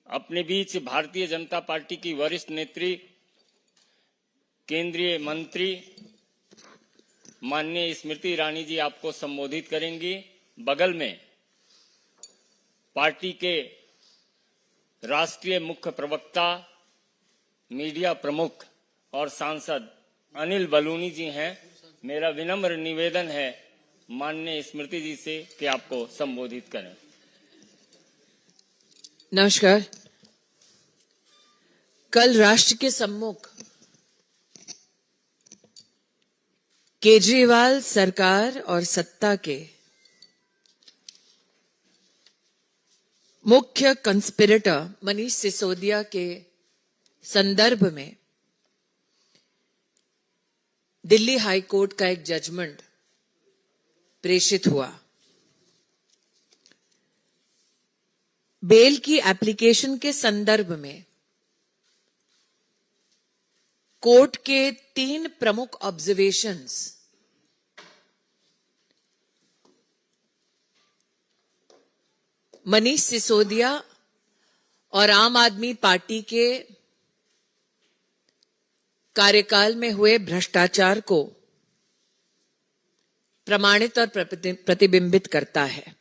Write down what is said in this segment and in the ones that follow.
अपने बीच भारतीय जनता पार्टी की वरिष्ठ नेत्री, केंद्रीय मंत्री माननीय स्मृति ईरानी जी आपको संबोधित करेंगी। बगल में पार्टी के राष्ट्रीय मुख्य प्रवक्ता, मीडिया प्रमुख और सांसद अनिल बलूनी जी हैं। मेरा विनम्र निवेदन है माननीय स्मृति जी से कि आपको संबोधित करें। नमस्कार। कल राष्ट्र के सम्मुख केजरीवाल सरकार और सत्ता के मुख्य कंस्पिरेटर मनीष सिसोदिया के संदर्भ में दिल्ली हाई कोर्ट का एक जजमेंट प्रेषित हुआ। बेल की एप्लीकेशन के संदर्भ में कोर्ट के 3 प्रमुख ऑब्जर्वेशंस मनीष सिसोदिया और आम आदमी पार्टी के कार्यकाल में हुए भ्रष्टाचार को प्रमाणित और प्रतिबिंबित करता है।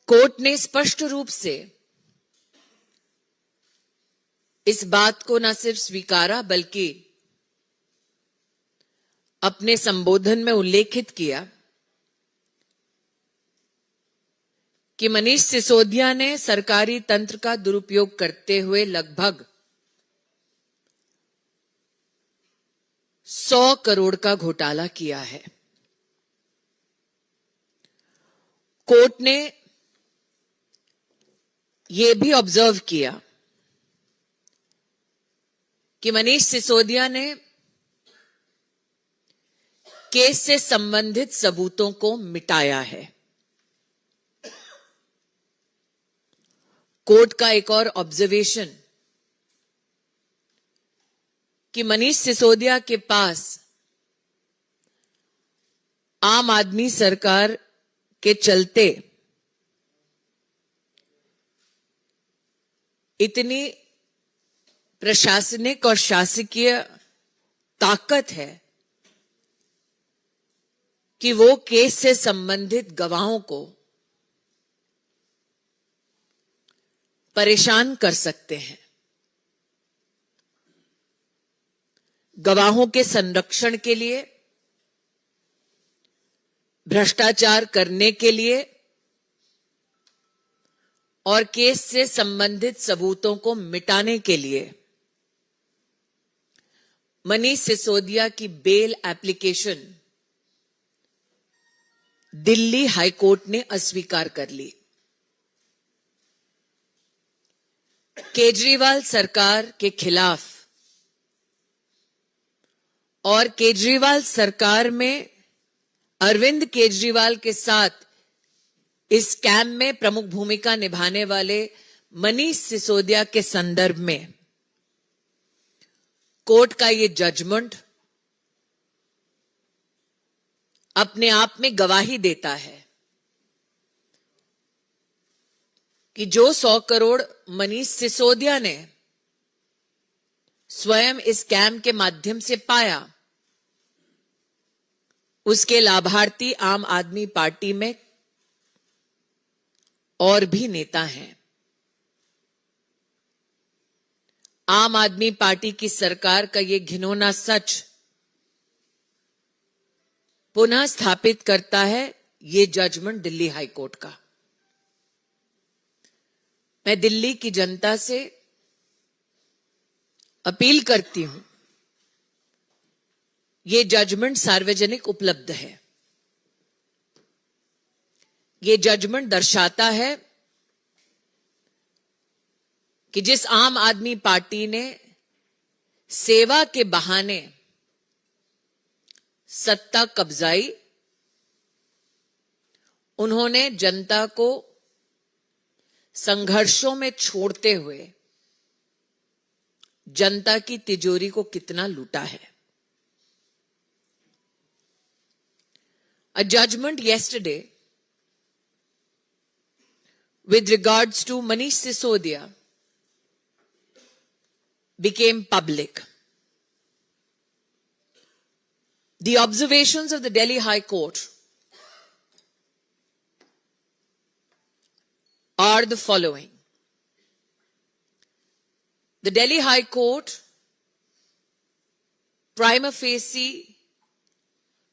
कोर्ट ने स्पष्ट रूप से इस बात को न सिर्फ स्वीकारा बल्कि अपने संबोधन में उल्लेखित किया कि मनीष सिसोदिया ने सरकारी तंत्र का दुरुपयोग करते हुए लगभग 100 करोड़ का घोटाला किया है। कोर्ट ने यह भी ऑब्जर्व किया कि मनीष सिसोदिया ने केस से संबंधित सबूतों को मिटाया है। कोर्ट का एक और ऑब्जर्वेशन कि मनीष सिसोदिया के पास आम आदमी सरकार के चलते इतनी प्रशासनिक और शासकीय ताकत है कि वो केस से संबंधित गवाहों को परेशान कर सकते हैं। गवाहों के संरक्षण के लिए, भ्रष्टाचार करने के लिए और केस से संबंधित सबूतों को मिटाने के लिए मनीष सिसोदिया की bail application Delhi high court ने अस्वीकार कर ली। केजरीवाल सरकार के खिलाफ और केजरीवाल सरकार में अरविंद केजरीवाल के साथ इस स्कैम में प्रमुख भूमिका निभाने वाले मनीष सिसोदिया के संदर्भ में कोर्ट का यह जजमेंट अपने आप में गवाही देता है कि जो 100 करोड़ मनीष सिसोदिया ने स्वयं इस स्कैम के माध्यम से पाया, उसके लाभार्थी आम आदमी पार्टी में और भी नेता हैं। आम आदमी पार्टी की सरकार का यह घिनौना सच पुनः स्थापित करता है ये जजमेंट दिल्ली हाई कोर्ट का। मैं दिल्ली की जनता से अपील करती हूं, ये जजमेंट सार्वजनिक उपलब्ध है। ये जजमेंट दर्शाता है कि जिस आम आदमी पार्टी ने सेवा के बहाने सत्ता कब्जाई, उन्होंने जनता को संघर्षों में छोड़ते हुए जनता की तिजोरी को कितना लूटा है। A judgment yesterday with regards to Manish Sisodia became public. The observations of the Delhi High Court are the following. The Delhi High Court prima facie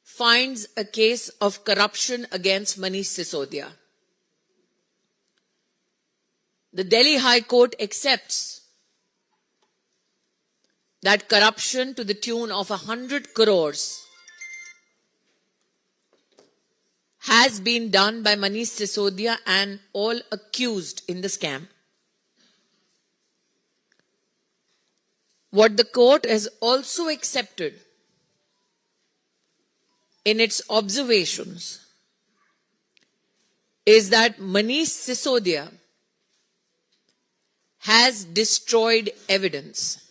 finds a case of corruption against Manish Sisodia. The Delhi High Court accepts that corruption to the tune of 100 crores has been done by Manish Sisodia and all accused in the scam. What the court has also accepted in its observations is that Manish Sisodia has destroyed evidence.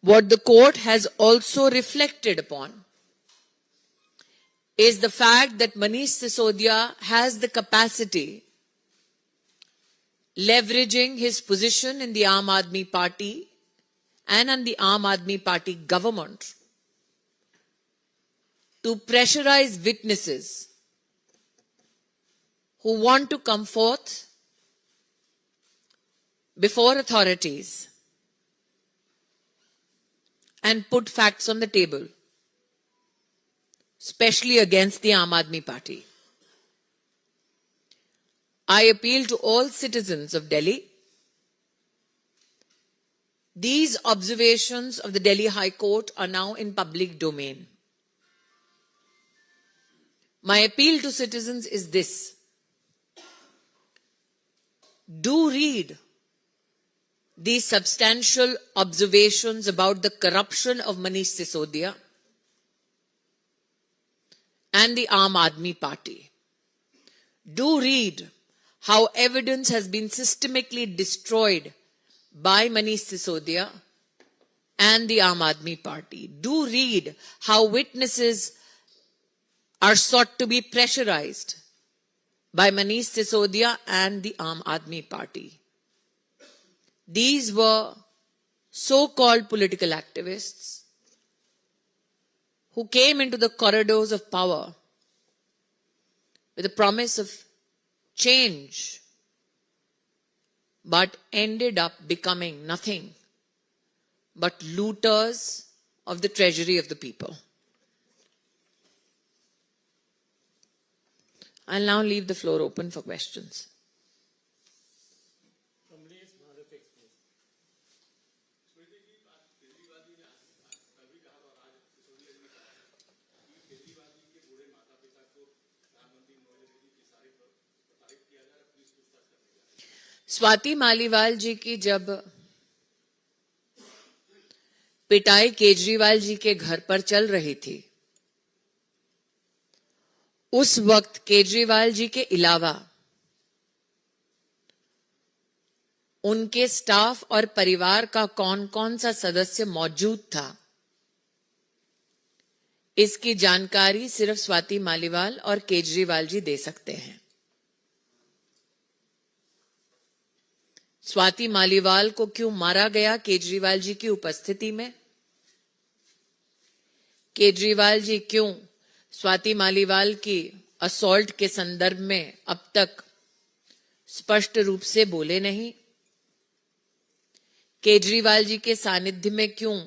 What the court has also reflected upon is the fact that Manish Sisodia has the capacity, leveraging his position in the Aam Aadmi Party and in the Aam Aadmi Party government, to pressurize witnesses who want to come forth before authorities and put facts on the table, especially against the Aam Aadmi Party. I appeal to all citizens of Delhi. These observations of the Delhi High Court are now in public domain. My appeal to citizens is this. Do read these substantial observations about the corruption of Manish Sisodia and the Aam Aadmi Party. Do read how evidence has been systematically destroyed by Manish Sisodia and the Aam Aadmi Party. Do read how witnesses are sought to be pressurized by Manish Sisodia and the Aam Aadmi Party. These were so-called political activists who came into the corridors of power with the promise of change, but ended up becoming nothing but looters of the treasury of the people. I'll now leave the floor open for questions. Swati Maliwal जी की जब पिटाई केजरीवाल जी के घर पर चल रही थी, उस वक्त केजरीवाल जी के अलावा उनके स्टाफ और परिवार का कौन कौन सा सदस्य मौजूद था, इसकी जानकारी सिर्फ स्वाति मालीवाल और केजरीवाल जी दे सकते हैं। स्वाति मालीवाल को क्यों मारा गया केजरीवाल जी की उपस्थिति में? केजरीवाल जी क्यों स्वाति मालीवाल की असॉल्ट के संदर्भ में अब तक स्पष्ट रूप से बोले नहीं? केजरीवाल जी के सानिध्य में क्यों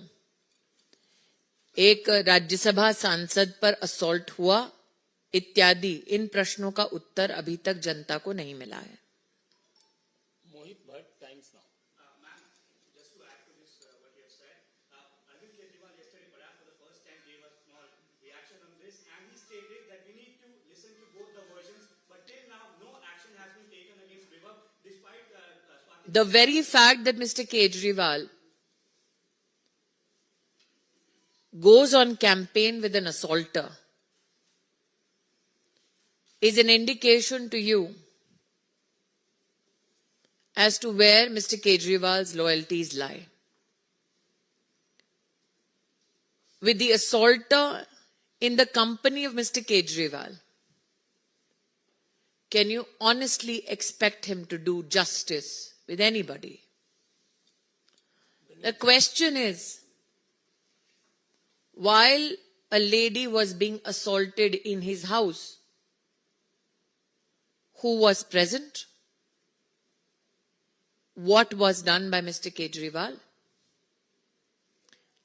एक राज्यसभा सांसद पर असॉल्ट हुआ? इत्यादि इन प्रश्नों का उत्तर अभी तक जनता को नहीं मिला है। The very fact that Mr. Kejriwal goes on campaign with an assaulter is an indication to you as to where Mr. Kejriwal's loyalties lie. With the assaulter in the company of Mr. Kejriwal, can you honestly expect him to do justice with anybody? The question is, while a lady was being assaulted in his house, who was present? What was done by Mr. Kejriwal?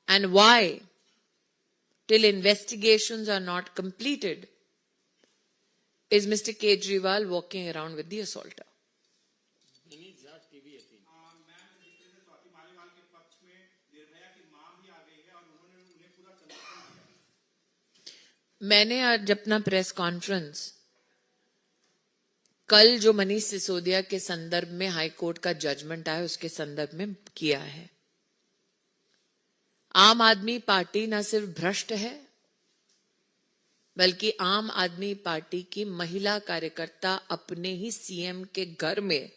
And why, till investigations are not completed, is Mr. Kejriwal walking around with the assaulter? मैंने आज अपना press conference कल जो मनीष सिसोदिया के संदर्भ में high court का judgement आया उसके संदर्भ में किया है। आम आदमी पार्टी न सिर्फ भ्रष्ट है, बल्कि आम आदमी पार्टी की महिला कार्यकर्ता अपने ही सीएम के घर में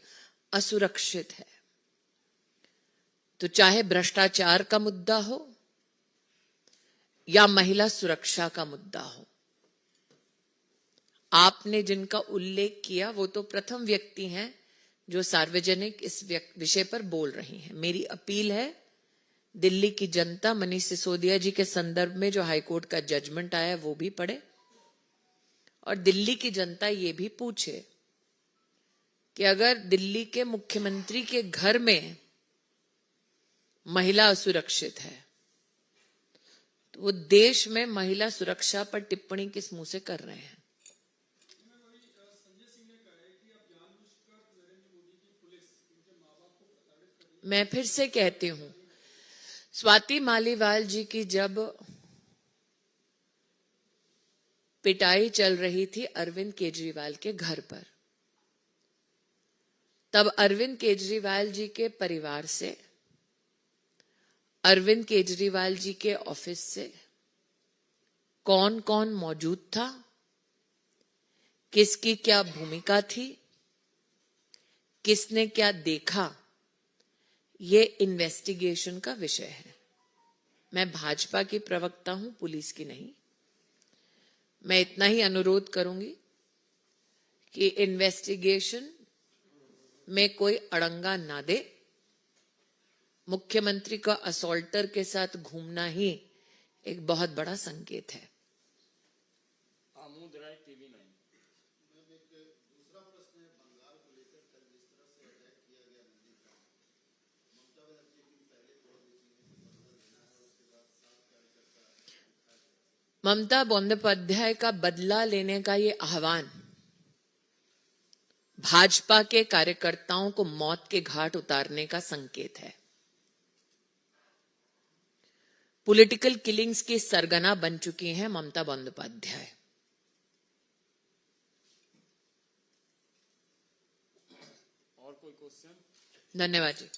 असुरक्षित है। तो चाहे भ्रष्टाचार का मुद्दा हो या महिला सुरक्षा का मुद्दा हो, आपने जिनका उल्लेख किया वो तो प्रथम व्यक्ति हैं जो सार्वजनिक इस विषय पर बोल रही हैं। मेरी अपील है, दिल्ली की जनता मनीष सिसोदिया जी के संदर्भ में जो हाईकोर्ट का जजमेंट आया वो भी पढ़े और दिल्ली की जनता ये भी पूछे कि अगर दिल्ली के मुख्यमंत्री के घर में महिला असुरक्षित है तो वो देश में महिला सुरक्षा पर टिप्पणी किस मुंह से कर रहे हैं? मैं फिर से कहती हूं, स्वाति मालीवाल जी की जब पिटाई चल रही थी अरविंद केजरीवाल के घर पर, तब अरविंद केजरीवाल जी के परिवार से, अरविंद केजरीवाल जी के ऑफिस से कौन कौन मौजूद था, किसकी क्या भूमिका थी, किसने क्या देखा, ये इन्वेस्टिगेशन का विषय है। मैं भाजपा की प्रवक्ता हूं, पुलिस की नहीं। मैं इतना ही अनुरोध करूंगी कि इन्वेस्टिगेशन में कोई अड़ंगा ना दे। मुख्यमंत्री का असॉल्टर के साथ घूमना ही एक बहुत बड़ा संकेत है। ममता बंदोपाध्याय का बदला लेने का ये आह्वान भाजपा के कार्यकर्ताओं को मौत के घाट उतारने का संकेत है। पॉलिटिकल किलिंग्स की सरगना बन चुकी हैं ममता बंदोपाध्याय। और कोई क्वेश्चन? धन्यवाद जी।